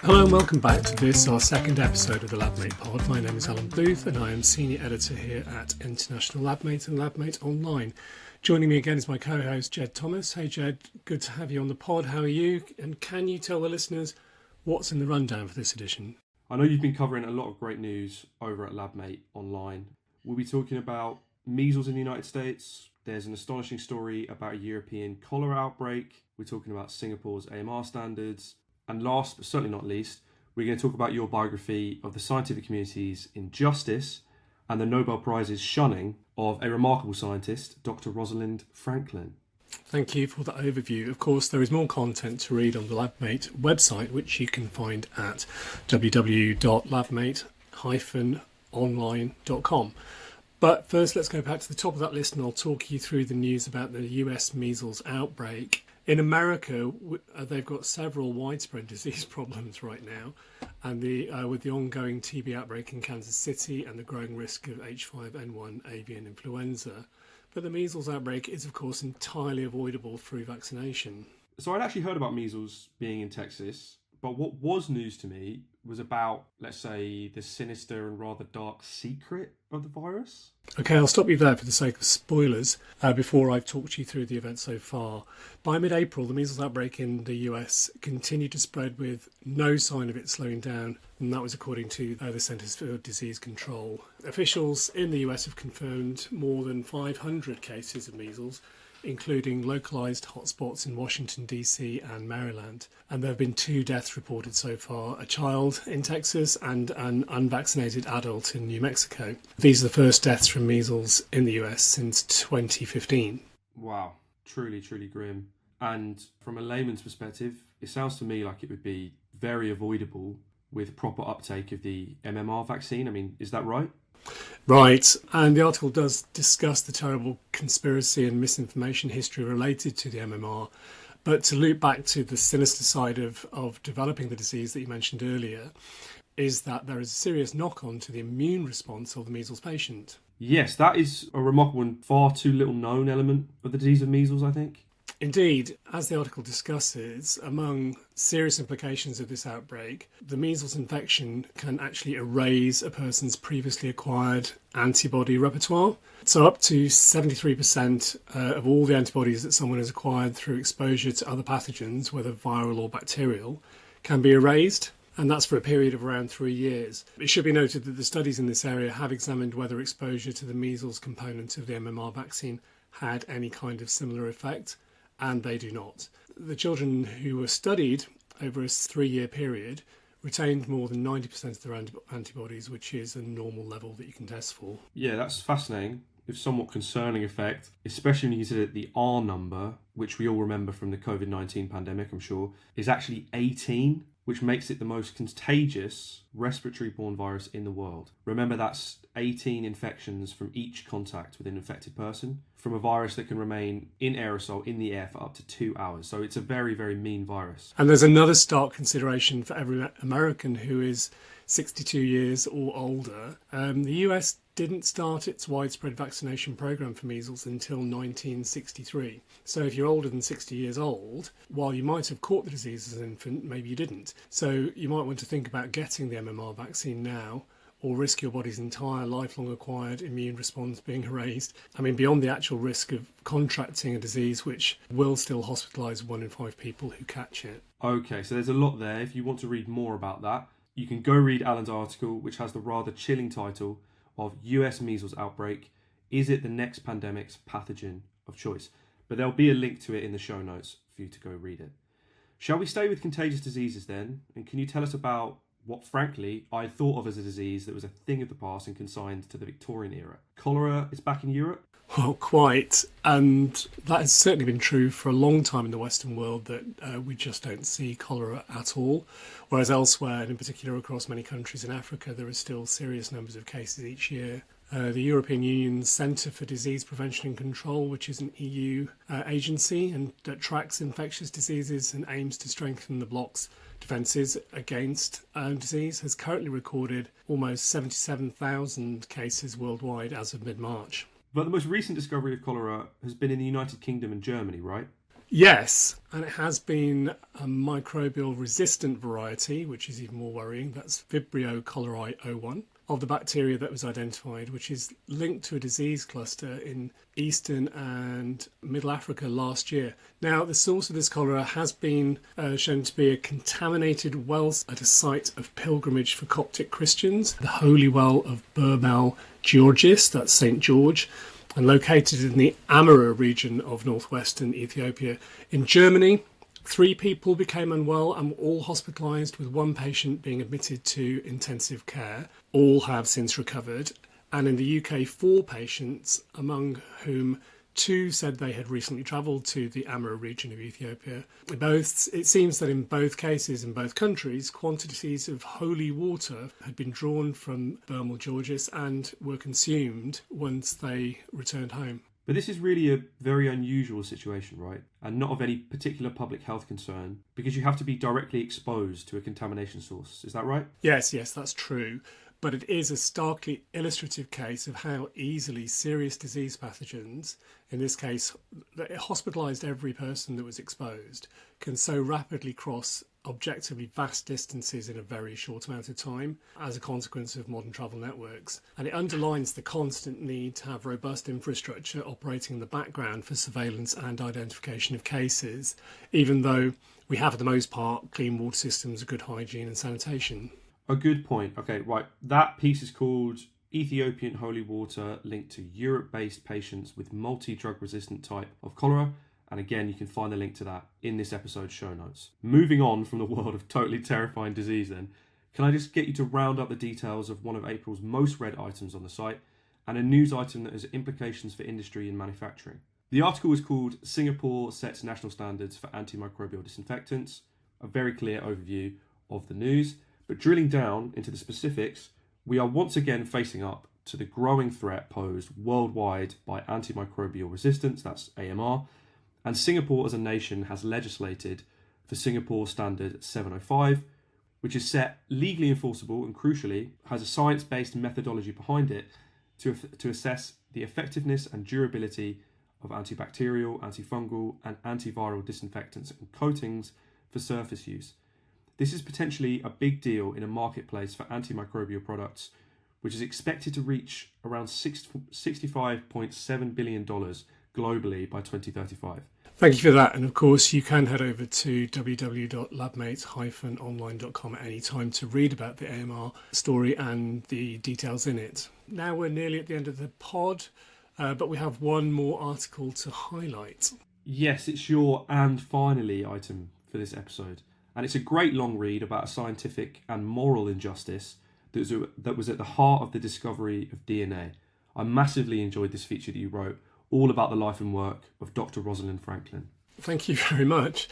Hello and welcome back to this, our second episode of the LabMatePod. My name is Alan Booth and I am Senior Editor here at International LabMate and Labmate-Online. Joining me again is my co-host Jed Thomas. Hey Jed, good to have you on the pod. How are you? And can you tell the listeners what's in the rundown for this edition? I know you've been covering a lot of great news over at Labmate-Online. We'll be talking about measles in the United States. There's an astonishing story about a European cholera outbreak. We're talking about Singapore's AMR standards. And last, but certainly not least, we're going to talk about your biography of the scientific community's injustice and the Nobel Prize's shunning of a remarkable scientist, Dr Rosalind Franklin. Thank you for that overview. Of course, there is more content to read on the LabMate website, which you can find at www.labmate-online.com. But first, let's go back to the top of that list and I'll talk you through the news about the US measles outbreak. In America, they've got several widespread disease problems right now, and with the ongoing TB outbreak in Kansas City and the growing risk of H5N1 avian influenza. But the measles outbreak is, of course, entirely avoidable through vaccination. So I'd actually heard about measles being in Texas, but what was news to me was about, let's say, the sinister and rather dark secret of the virus. Okay, I'll stop you there for the sake of spoilers before I've talked you through the event so far. By mid-April, the measles outbreak in the US continued to spread with no sign of it slowing down, and that was according to the Centers for Disease Control. Officials in the US have confirmed more than 500 cases of measles, including localised hotspots in Washington, D.C. and Maryland. And there have been 2 deaths reported so far, a child in Texas and an unvaccinated adult in New Mexico. These are the first deaths from measles in the US since 2015. Wow, truly, truly grim. And from a layman's perspective, it sounds to me like it would be very avoidable with proper uptake of the MMR vaccine. I mean, is that right? Right, and the article does discuss the terrible conspiracy and misinformation history related to the MMR, but to loop back to the sinister side of developing the disease that you mentioned earlier, is that there is a serious knock-on to the immune response of the measles patient. Yes, that is a remarkable and far too little known element of the disease of measles, I think. Indeed, as the article discusses, among serious implications of this outbreak, the measles infection can actually erase a person's previously acquired antibody repertoire. So up to 73% of all the antibodies that someone has acquired through exposure to other pathogens, whether viral or bacterial, can be erased. And that's for a period of around 3 years. It should be noted that the studies in this area have examined whether exposure to the measles component of the MMR vaccine had any kind of similar effect, and they do not. The children who were studied over a 3-year period retained more than 90% of their antibodies, which is a normal level that you can test for. Yeah, that's fascinating. With somewhat concerning effect, especially when you consider the R number, which we all remember from the COVID-19 pandemic, I'm sure, is actually 18, which makes it the most contagious respiratory-borne virus in the world. Remember, that's 18 infections from each contact with an infected person, from a virus that can remain in aerosol in the air for up to 2 hours. So it's a very, very mean virus. And there's another stark consideration for every American who is 62 years or older. The US didn't start its widespread vaccination program for measles until 1963. So if you're older than 60 years old, while you might have caught the disease as an infant, maybe you didn't. So you might want to think about getting the MMR vaccine now, or risk your body's entire lifelong acquired immune response being erased. I mean, beyond the actual risk of contracting a disease which will still hospitalise 1 in 5 people who catch it. Okay, so there's a lot there. If you want to read more about that, you can go read Alan's article, which has the rather chilling title of US Measles Outbreak. Is it the next pandemic's pathogen of choice? But there'll be a link to it in the show notes for you to go read it. Shall we stay with contagious diseases then? And can you tell us about what, frankly, I thought of as a disease that was a thing of the past and consigned to the Victorian era? Cholera is back in Europe? Well, quite. And that has certainly been true for a long time in the Western world, that we just don't see cholera at all. Whereas elsewhere, and in particular across many countries in Africa, there are still serious numbers of cases each year. The European Union's Centre for Disease Prevention and Control, which is an EU agency and that tracks infectious diseases and aims to strengthen the bloc's defences against disease, has currently recorded almost 77,000 cases worldwide as of mid-March. But the most recent discovery of cholera has been in the United Kingdom and Germany, right? Yes, and it has been a microbial resistant variety, which is even more worrying. That's Vibrio cholerae O1 of the bacteria that was identified, which is linked to a disease cluster in Eastern and Middle Africa last year. Now, the source of this cholera has been shown to be a contaminated well at a site of pilgrimage for Coptic Christians, the Holy Well of Berbel Georgis, that's St. George, and located in the Amara region of northwestern Ethiopia. In Germany, 3 people became unwell and were all hospitalised, with 1 patient being admitted to intensive care. All have since recovered. And in the UK, 4 patients, among whom 2 said they had recently travelled to the Amara region of Ethiopia. It seems that in both cases, in both countries, quantities of holy water had been drawn from Berbel Georgis and were consumed once they returned home. But this is really a very unusual situation, right? And not of any particular public health concern, because you have to be directly exposed to a contamination source. Is that right? Yes, that's true. But it is a starkly illustrative case of how easily serious disease pathogens, in this case, that hospitalised every person that was exposed, can so rapidly cross objectively vast distances in a very short amount of time as a consequence of modern travel networks. And it underlines the constant need to have robust infrastructure operating in the background for surveillance and identification of cases, even though we have, for the most part, clean water systems, good hygiene and sanitation. A good point. Okay, right. That piece is called Ethiopian Holy Water linked to Europe-based patients with multi-drug resistant type of cholera. And again, you can find the link to that in this episode's show notes. Moving on from the world of totally terrifying disease then, can I just get you to round up the details of one of April's most read items on the site and a news item that has implications for industry and manufacturing? The article is called Singapore Sets National Standards for Antimicrobial Disinfectants, a very clear overview of the news. But drilling down into the specifics, we are once again facing up to the growing threat posed worldwide by antimicrobial resistance, that's AMR, and Singapore as a nation has legislated for Singapore Standard 705, which is set legally enforceable and crucially has a science-based methodology behind it to assess the effectiveness and durability of antibacterial, antifungal and antiviral disinfectants and coatings for surface use. This is potentially a big deal in a marketplace for antimicrobial products, which is expected to reach around $65.7 billion globally by 2035. Thank you for that. And of course, you can head over to www.labmate-online.com at any time to read about the AMR story and the details in it. Now we're nearly at the end of the pod, but we have one more article to highlight. Yes, it's your and finally item for this episode. And it's a great long read about a scientific and moral injustice that was at the heart of the discovery of DNA. I massively enjoyed this feature that you wrote, all about the life and work of Dr Rosalind Franklin. Thank you very much.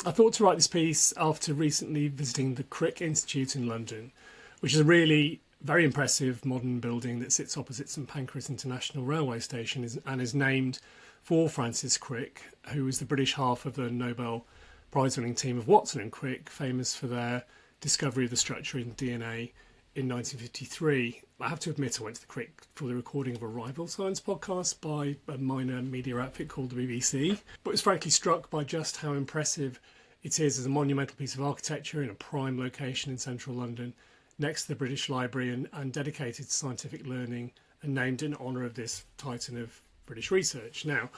I thought to write this piece after recently visiting the Crick Institute in London, which is a really very impressive modern building that sits opposite St Pancras International Railway Station and is named for Francis Crick, who was the British half of the Nobel prize-winning team of Watson and Crick, famous for their discovery of the structure in DNA in 1953. I have to admit I went to the Crick for the recording of a rival science podcast by a minor media outfit called the BBC, but was frankly struck by just how impressive it is as a monumental piece of architecture in a prime location in central London, next to the British Library and dedicated to scientific learning and named in honour of this titan of British research. Now,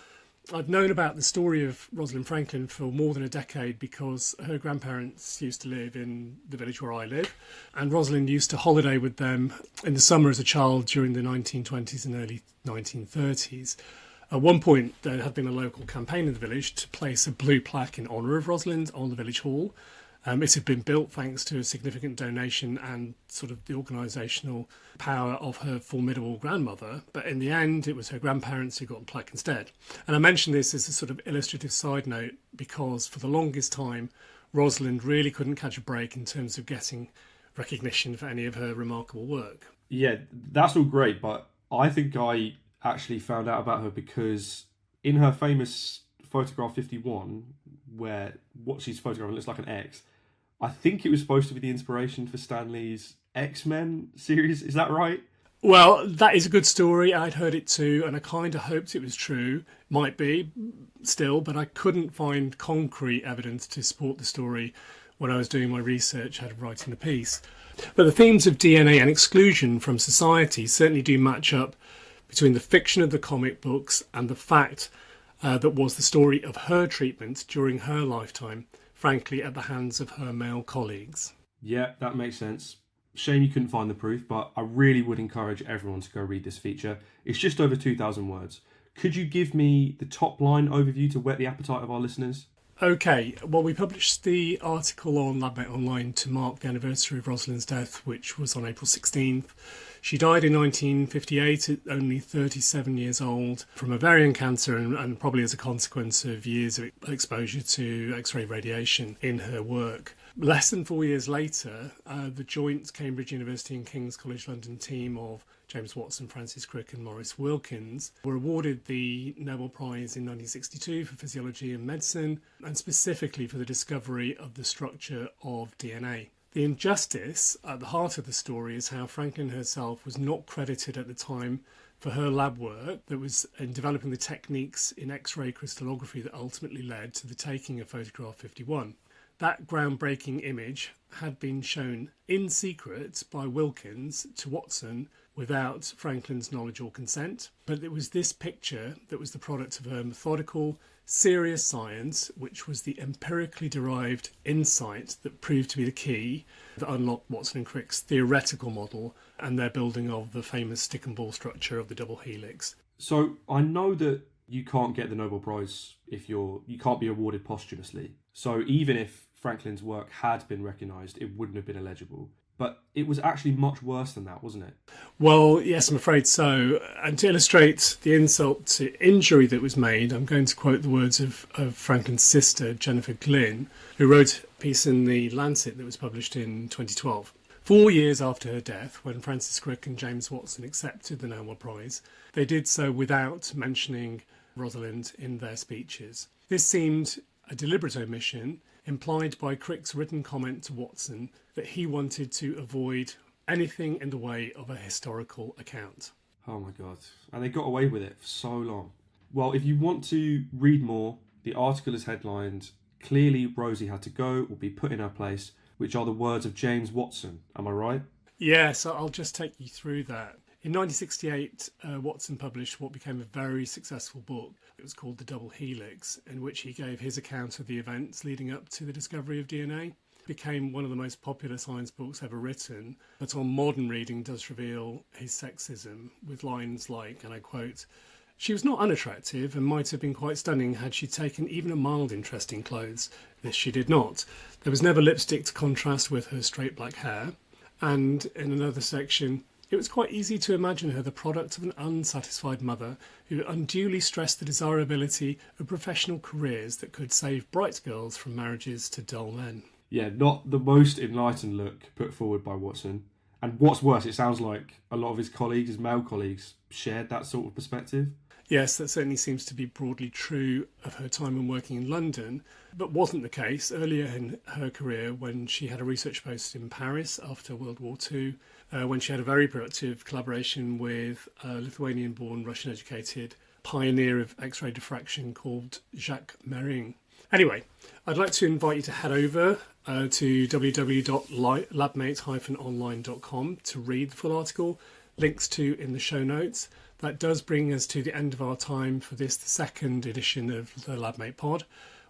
I've known about the story of Rosalind Franklin for more than a decade because her grandparents used to live in the village where I live, and Rosalind used to holiday with them in the summer as a child during the 1920s and early 1930s. At one point, there had been a local campaign in the village to place a blue plaque in honour of Rosalind on the village hall. It had been built thanks to a significant donation and sort of the organisational power of her formidable grandmother. But in the end, it was her grandparents who got the plaque instead. And I mention this as a sort of illustrative side note because for the longest time, Rosalind really couldn't catch a break in terms of getting recognition for any of her remarkable work. Yeah, that's all great, but I think I actually found out about her because in her famous photograph 51, where what she's photographing looks like an X, I think it was supposed to be the inspiration for Stan Lee's X-Men series. Is that right? Well, that is a good story. I'd heard it too, and I kind of hoped it was true. Might be still, but I couldn't find concrete evidence to support the story when I was doing my research ahead of writing the piece. But the themes of DNA and exclusion from society certainly do match up between the fiction of the comic books and the fact that was the story of her treatment during her lifetime, frankly, at the hands of her male colleagues. Yeah, that makes sense. Shame you couldn't find the proof, but I really would encourage everyone to go read this feature. It's just over 2,000 words. Could you give me the top line overview to whet the appetite of our listeners? Okay, well, we published the article on Labmate-Online to mark the anniversary of Rosalind's death, which was on April 16th. She died in 1958 at only 37 years old from ovarian cancer and probably as a consequence of years of exposure to X-ray radiation in her work. Less than 4 years later, the joint Cambridge University and King's College London team of James Watson, Francis Crick and Maurice Wilkins were awarded the Nobel Prize in 1962 for physiology and medicine, and specifically for the discovery of the structure of DNA. The injustice at the heart of the story is how Franklin herself was not credited at the time for her lab work that was in developing the techniques in X-ray crystallography that ultimately led to the taking of photograph 51. That groundbreaking image had been shown in secret by Wilkins to Watson without Franklin's knowledge or consent. But it was this picture that was the product of her methodical, serious science, which was the empirically derived insight that proved to be the key that unlocked Watson and Crick's theoretical model and their building of the famous stick and ball structure of the double helix. So I know that you can't get the Nobel Prize if you can't be awarded posthumously. So even if Franklin's work had been recognised, it wouldn't have been eligible. But it was actually much worse than that, wasn't it? Well, yes, I'm afraid so. And to illustrate the insult to injury that was made, I'm going to quote the words of Franklin's sister, Jennifer Glynn, who wrote a piece in The Lancet that was published in 2012. 4 years after her death, when Francis Crick and James Watson accepted the Nobel Prize, they did so without mentioning Rosalind in their speeches. This seemed a deliberate omission, implied by Crick's written comment to Watson that he wanted to avoid anything in the way of a historical account. Oh my God. And they got away with it for so long. Well, if you want to read more, the article is headlined, "Clearly Rosie had to go or be put in her place," which are the words of James Watson. Am I right? Yes, I'll just take you through that. In 1968, Watson published what became a very successful book. It was called The Double Helix, in which he gave his account of the events leading up to the discovery of DNA. It became one of the most popular science books ever written, but on modern reading does reveal his sexism, with lines like, and I quote, "She was not unattractive and might have been quite stunning had she taken even a mild interest in clothes. This she did not. There was never lipstick to contrast with her straight black hair." And in another section, "It was quite easy to imagine her the product of an unsatisfied mother who unduly stressed the desirability of professional careers that could save bright girls from marriages to dull men." Yeah, not the most enlightened look put forward by Watson. And what's worse, it sounds like a lot of his colleagues, his male colleagues, shared that sort of perspective. Yes, that certainly seems to be broadly true of her time when working in London, but wasn't the case earlier in her career when she had a research post in Paris after World War II, when she had a very productive collaboration with a Lithuanian-born, Russian-educated pioneer of X-ray diffraction called Jacques Mering. Anyway, I'd like to invite you to head over to www.labmate-online.com to read the full article, links to in the show notes. That does bring us to the end of our time for this, the second edition of the LabMatePod.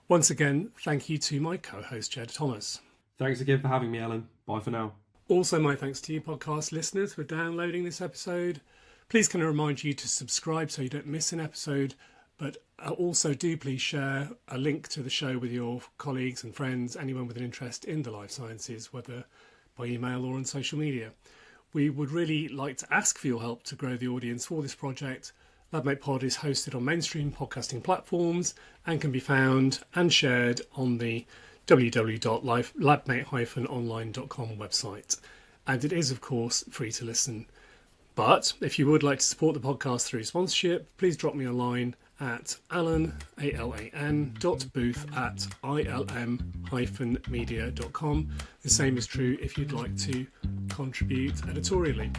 Once again, thank you to my co-host, Jed Thomas. Thanks again for having me, Alan. Bye for now. Also, my thanks to you, podcast listeners, for downloading this episode. Please can I remind you to subscribe so you don't miss an episode, but also do please share a link to the show with your colleagues and friends, anyone with an interest in the life sciences, whether by email or on social media. We would really like to ask for your help to grow the audience for this project. LabMatePod is hosted on mainstream podcasting platforms and can be found and shared on the www.labmate-online.com website. And it is, of course, free to listen. But if you would like to support the podcast through sponsorship, please drop me a line at alan, alan.booth@ilm-media.com. The same is true if you'd like to contribute editorially.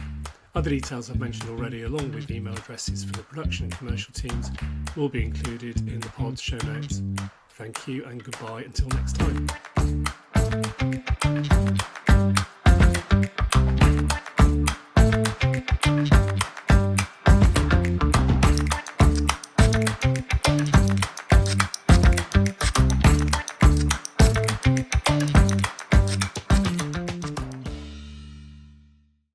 Other details I've mentioned already, along with email addresses for the production and commercial teams, will be included in the pod's show notes. Thank you and goodbye until next time.